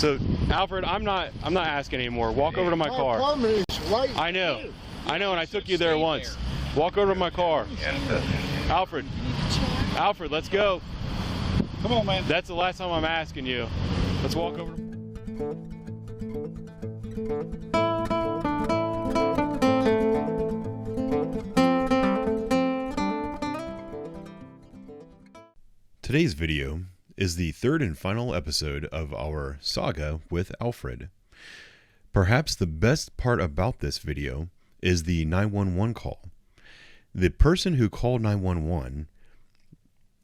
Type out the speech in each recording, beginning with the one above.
So, Alfred, I'm not asking anymore. Walk over to my car. Apartment is right I know. here. I know, and I took you there once. Walk over to my car. Alfred. Alfred, let's go. Come on, man. That's the last time I'm asking you. Let's walk over. Today's video is the third and final episode of our saga with Alfred. Perhaps the best part about this video is the 911 call. The person who called 911,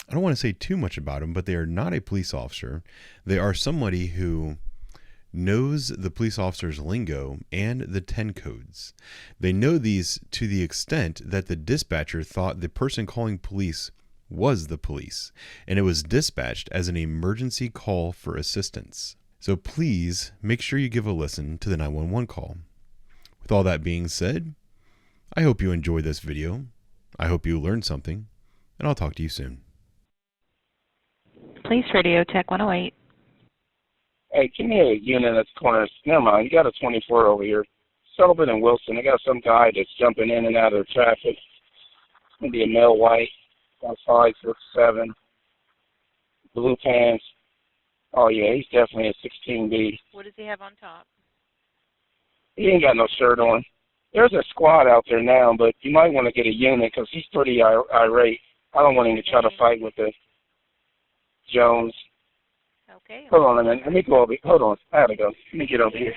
I don't want to say too much about them, but they are not a police officer. They are somebody who knows the police officer's lingo and the 10 codes. They know these to the extent that the dispatcher thought the person calling police was the police, and it was dispatched as an emergency call for assistance. So please make sure you give a listen to the 911 call. With all that being said, I hope you enjoyed this video. I hope you learned something, and I'll talk to you soon. Police Radio, Tech 108. Hey, give me a unit at the corner. Never mind, you got a 24 over here. Sullivan and Wilson. I got some guy that's jumping in and out of the traffic. Maybe a male white, about 5'7", blue pants. Oh yeah, he's definitely a 16B. What does he have on top? He ain't got no shirt on. There's a squad out there now, but you might want to get a unit because he's pretty irate. I don't want him to try to fight with the Jones. Okay. Hold on a minute. Let me go over here. Hold on. I gotta go. Let me get over here.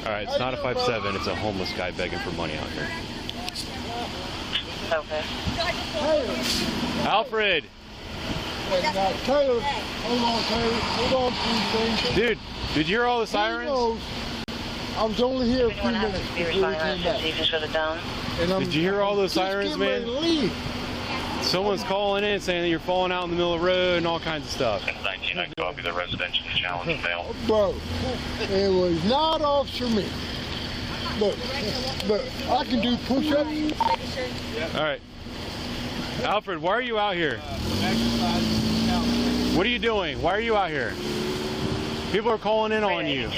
Alright, it's not a 5'7", it's a homeless guy begging for money out here. Okay. Alfred! Now, Taylor, hold on, Taylor. Hold on, please. Dude, did you hear all the sirens? I was only here a few minutes before we came back. Did you hear all those sirens, man? Someone's calling in saying that you're falling out in the middle of the road and all kinds of stuff. 19, I copy the residential challenge fail. Bro, it was not Officer me. Look, I can do push-ups. All right. Alfred, why are you out here? What are you doing? Why are you out here? People are calling in on you.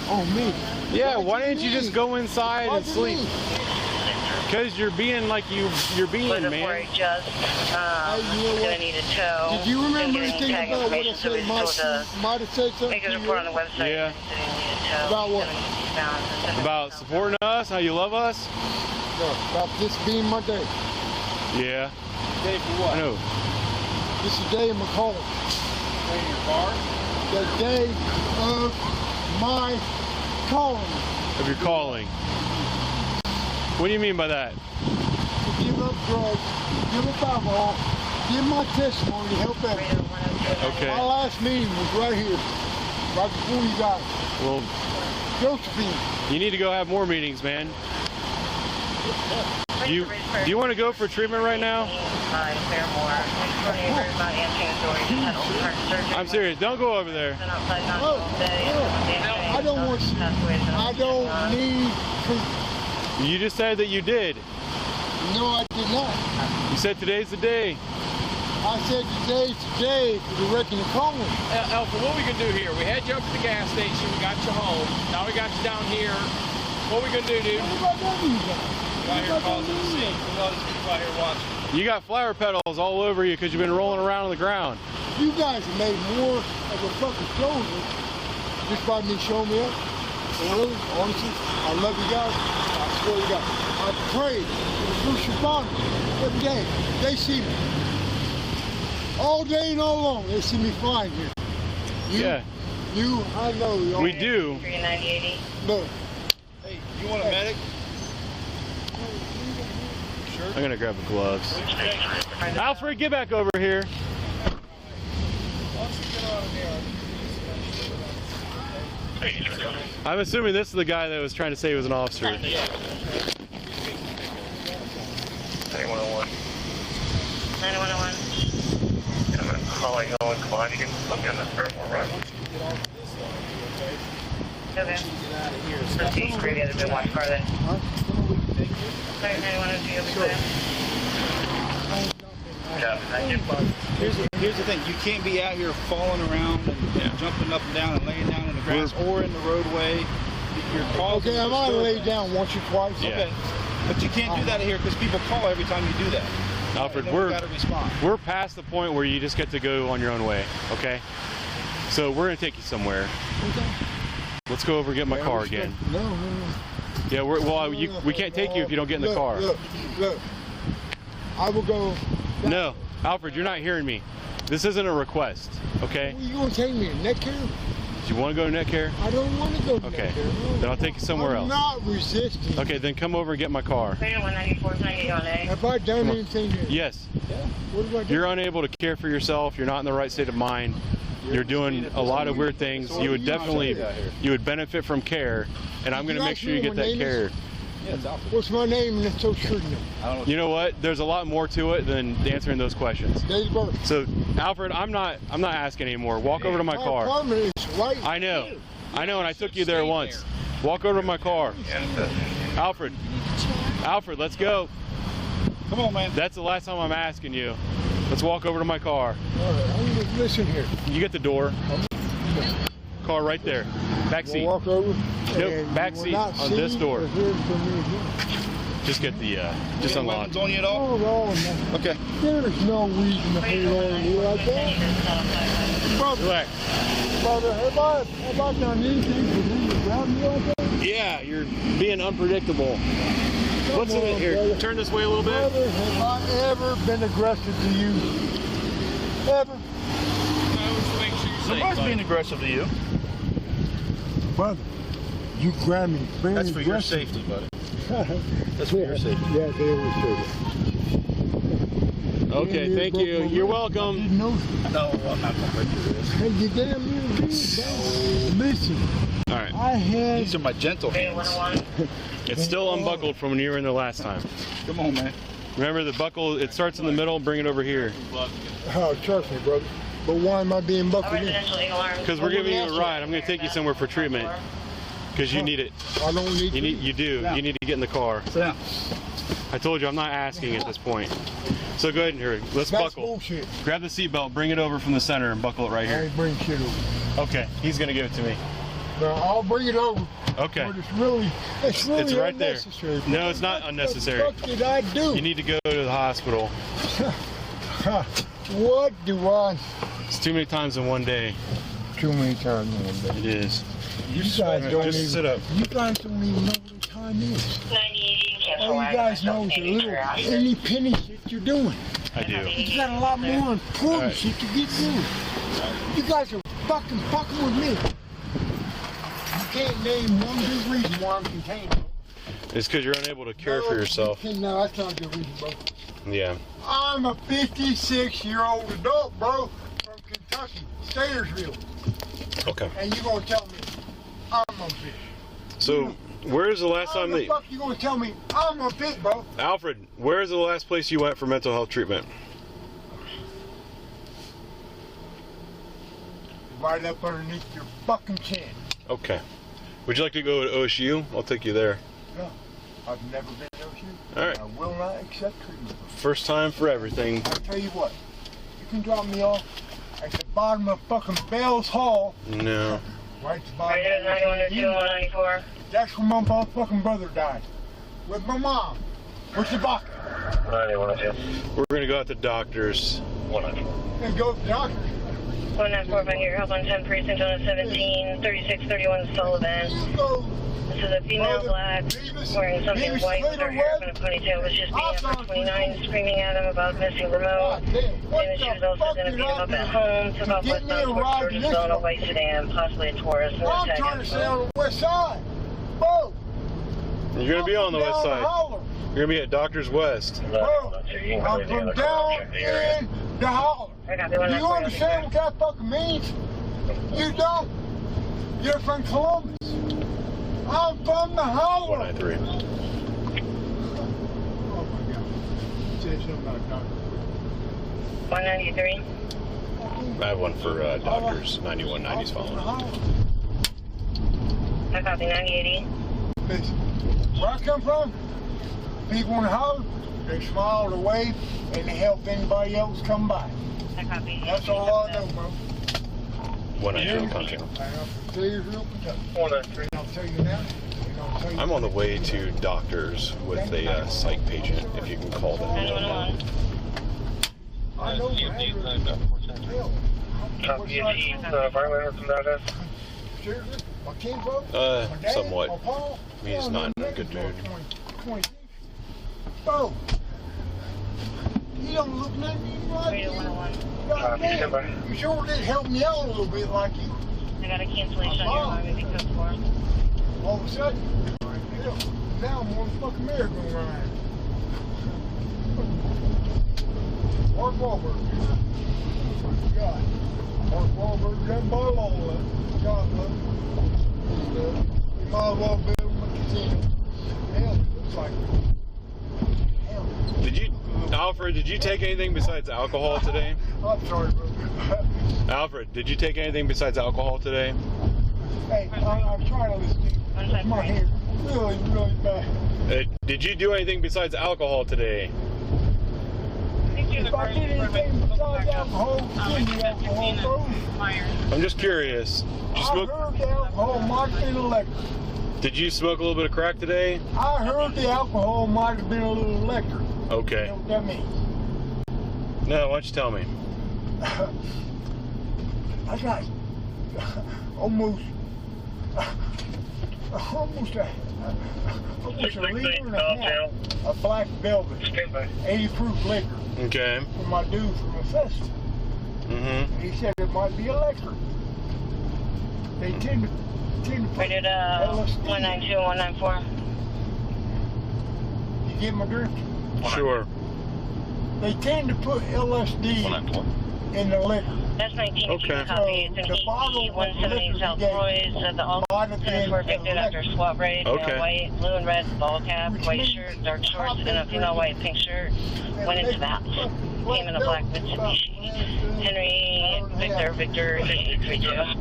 Oh, me? Yeah, why didn't you just go inside and sleep? Because you're being like you're being, man. Gonna need a tow. Did you remember anything about what I said? Might have said something Make a report on the website. Yeah. About what? About supporting us, how you love us? No, about this being my day. Yeah. Day for what? I know. This is the day of my calling. Day in your car? The day of my calling. Of your calling. What do you mean by that? To give up drugs, give up alcohol, give my testimony to help others. Okay. My last meeting was right here, right before you got it. Well, Josephine. you need to go have more meetings, man. Do you want to go for treatment right now? I'm serious. Don't go over there. I don't want to. I don't need treatment. You just said that you did. No, I did not. You said today's the day. I said today's today for the wrecking and calling. Alfred, what we gonna do here? We had you up at the gas station. We got you home. Now we got you down here. What we gonna do, dude? What about you guys? Out here causing a scene. We'll let us people out here watching. You got flower petals all over you because you've been rolling around on the ground. You guys have made more of a fucking closure just by me showing me up. And really, honestly, I love you guys. I swear to God. I pray for the first responders every day. They see me. All day and all long, they see me flying here. I know you. We do. Look. Hey, you want a medic? Sure. I'm gonna grab the gloves. Alfred, get back over here. I'm assuming this is the guy that was trying to say he was an officer. 9101. 9101. I'm going to call you on. Come on, you can put me on the third one, right? Okay. Get out of here. Let's see, maybe a bit more farther. Huh? Sorry, 912, you'll be Sure. clear. Yeah, thank you. Here's the thing. You can't be out here falling around and jumping up and down and laying down in the grass or in the roadway. You're causing Okay, I might have laid disturbance. down once or twice. Yeah. Okay. But you can't do that here because people call every time you do that. Alfred, And then we gotta respond. we're past the point where you just get to go on your own way, okay? So we're gonna take you somewhere. Let's go over and get my car again. No. Yeah, we can't take you if you don't get in the car. Look. I will go. No, Alfred, you're not hearing me. This isn't a request, okay? You gonna take me to neck care? Do you want to go to neck care? I don't want to go to Okay, neck care. No. then I'll take you somewhere I'm else. not resisting. Okay, then come over and get my car. Clear 194, can I get you on A? Have I done anything to Yes, What have I done? you're unable to care for yourself. You're not in the right state of mind. You're doing a lot of weird things. You would definitely, you would benefit from care, and I'm going to make sure you get that care. Yeah, it's Alfred. What's my name and it's so true now? I don't know. You know what? There's a lot more to it than answering those questions. Date of birth. So, Alfred, I'm not asking anymore. Walk over to my car. apartment is right. I know, and I took you there once. Walk over to my car. Alfred, let's go. Come on, man. That's the last time I'm asking you. Let's walk over to my car. All right, I'm gonna listen here. You get the door. Car right there. Back We'll seat. walk over. Nope, and back you will seat not on see this door. or hear from me again. Just get the, just Any unlock. weapons on you at all? No. Okay. There's no reason to hold on to you like that. Brother, Relax. have I done anything for you to grab me like that? Yeah, you're being unpredictable. What's in on, it here? brother. Turn this way a little bit. Brother, have I ever been aggressive to you? Ever? Somebody's being aggressive to you. Brother, you grabbed me very That's for your aggressive. safety, buddy. That's for your safety. Yeah, they always do that. Okay, thank you. You're welcome. Didn't know. No, I'm not gonna break your wrist. Hey, you damn near did, bro. Listen, All right. I had. These are my gentle Clear hands. 101. It's still unbuckled from when you were in there last time. Come on, man. Remember the buckle, it starts in the middle, bring it over here. Oh, trust me, brother. But why am I being buckled in? Residential Eagle Arms. Because we're giving you a ride. I'm going to take you somewhere for treatment. Because you need it. I don't need You do. Yeah. You need to get in the car. Sit down. I told you I'm not asking at this point. So go ahead and hurry. Let's That's buckle. bullshit. Grab the seatbelt, bring it over from the center and buckle it right I here. ain't bring shit over. Okay, he's going to give it to me. Now, I'll bring it over. Okay. But it's really It's right there. unnecessary. No, it's not unnecessary. What the fuck did I do? You need to go to the hospital. What do I? It's too many times in one day. Too many times in one It day. is. You guys don't Just even. sit up. You guys don't even know what the time is. 98, cancel All you line. guys know is the little any penny shit you're doing. I do. You got a lot more important All right. shit to get through. You guys are fucking with me. You can't name one good reason why I'm contained. It's because you're unable to care for yourself. No, that's not a good reason, bro. Yeah. I'm a 56-year-old adult, bro, from Kentucky, Stairsville. Okay. And you gonna tell me I'm a bitch. So, where's the last How time the that... fuck you gonna tell me I'm a bitch, bro? Alfred, where's the last place you went for mental health treatment? Right up underneath your fucking chin. Okay. Would you like to go to OSU? I'll take you there. No, I've never been to OSU. All right. I will not accept treatment. First time for everything. I'll tell you what, you can drop me off at the bottom of fucking Bell's Hall, No. right at the bottom. Raiders 9102, 194. That's where my motherfucking brother died. With my mom. With the doctor. 9102. We're gonna go out to doctors. 194. And go to the doctor. 194, if I get your help on 10 precinct on 17, 3631 Sullivan. Go. This is a female black, wearing something white with her hair up in a ponytail, was just being up at 29, screaming at him about missing remote. God damn. What And she was the also fuck going to did beat him I up do? at home, took off Get me a westbound towards ride in this Georgesville in a one. white sedan, possibly a Taurus, and I'm attack trying to him. stay on the west side. Bro. You're gonna be on the west Down side. holler. You're gonna be at Doctors West. Bro, I'm from down in the holler. I got the Do one you that's understand what that fucking means? You don't. You're from Columbus. I'm from the holler. 193. Oh my God. Say something about a doctor. 193. I have one for Doctors. 9190's following. I copy 9080. Listen, where I come from, people in the house, they smile, they wave, and they help anybody else come by. I copy. That's all I know, bro. 192 country. I'll tell you real quick. 193. I'll tell you now. I'm on the way to doctors with a psych patient, if you can call that. 911. I know my address. Hell, Copy if he's violator from that ass. seriously, my kinfolk, my dad, somewhat. my pa, He's not in a good mood. 20. Bro, you don't look nothing like you. 3101. Stand by. Goddamn, you sure did help me out a little bit like you. I got a cancellation on your line, maybe code 4. All of a sudden, hell, now I'm on the fucking merry-go-round. Mark Wahlberg. God. Mark Wahlberg done bought all of it. God, look. You might as well build him a casino. Hell, looks like hell. Did you, Alfred, did you take anything besides alcohol today? I'm sorry, bro. Alfred, did you take anything besides alcohol today? Hey, I'm trying to listen to you. My hair really, really bad. Did you do anything besides alcohol today? If I did anything besides alcohol, give me alcohol, bro. I'm just curious. Did you I smoke? heard the alcohol might have been electric. Did you smoke a little bit of crack today? I heard the alcohol might have been a little electric. You Okay. know what that means? No, why don't you tell me? I got almost a liter and a half of black velvet, Stand by. 80 proof liquor Okay. for my dude from a festival. Mm-hmm. He said it might be electric. They tend to put Rated LSD. 192 and 194. You get my drift? Sure. They tend to put LSD in the liquor. That's 19 Okay. copy. It's an The bottle EE of 170 liquor South you gave Roy's. The all might have tenants been were evicted after a swap raid. Okay. Male white, blue and red ball cap, white shirt, dark shorts, and a female white pink shirt. Went into the house. Came in a black Mitsubishi. Henry Victor 3832.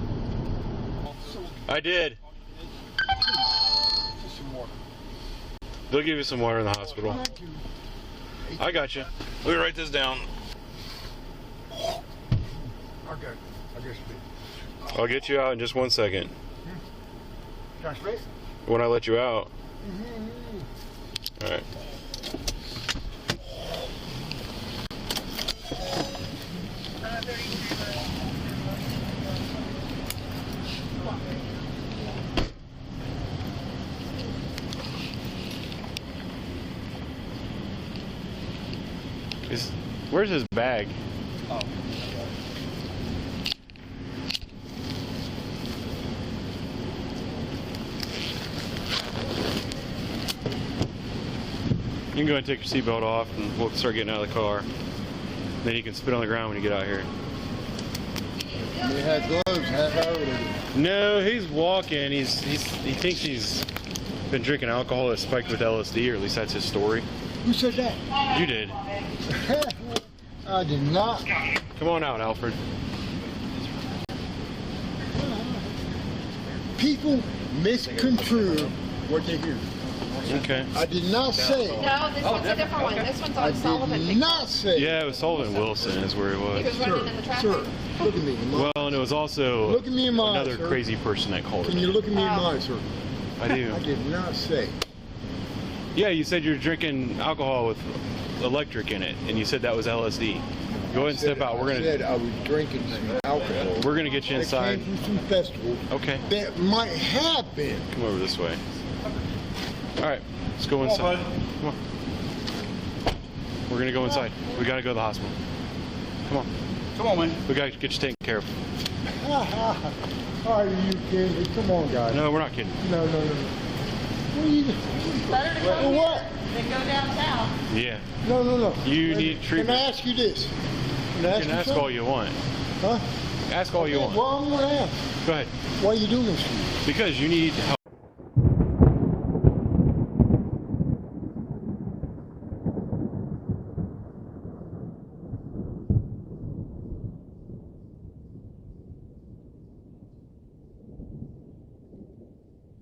I did. Just some water. They'll give you some water in the hospital. Thank you. I got you. Let me write this down. I guess I'll get you out in just 1 second. Can I spit? When I let you out. All right. Where's his bag? Oh. You can go and take your seatbelt off and we'll start getting out of the car. Then you can spit on the ground when you get out here. He had gloves, half hour with it. No, he's walking. He thinks he's been drinking alcohol that's spiked with LSD, or at least that's his story. Who said that? You did. I did not. Come on out, Alfred. People misconstrue what they hear. Okay. I did not say. No, this one's a different one. This one's I on Sullivan. did not say. Yeah, it was Sullivan Wilson is where he He was. was running in the traffic. Sir, look at me. Well, and it was also Look at me in my eyes, another sir. crazy person that called Can it. you look at me in my eyes, sir? I do. I did not say. Yeah, you said you're drinking alcohol with electric in it, and you said that was LSD. Go ahead and step out. I said I was drinking some alcohol. We're gonna get you inside. That came from some festival Okay. that might have been. Come over this way. All right, let's go inside. Come on. We're gonna go inside. We gotta go to the hospital. Come on. Come on, man. We gotta get you taken care of. Are you kidding me? Come on, guys. No, we're not kidding. No. What are you doing? Better to For come what? here than go downtown. Yeah. No. You need treatment. Can I ask you this? You can ask all you want. Huh? Ask all you want. Well, I'm going to ask. Go ahead. Why are you doing this to me? Because you need help.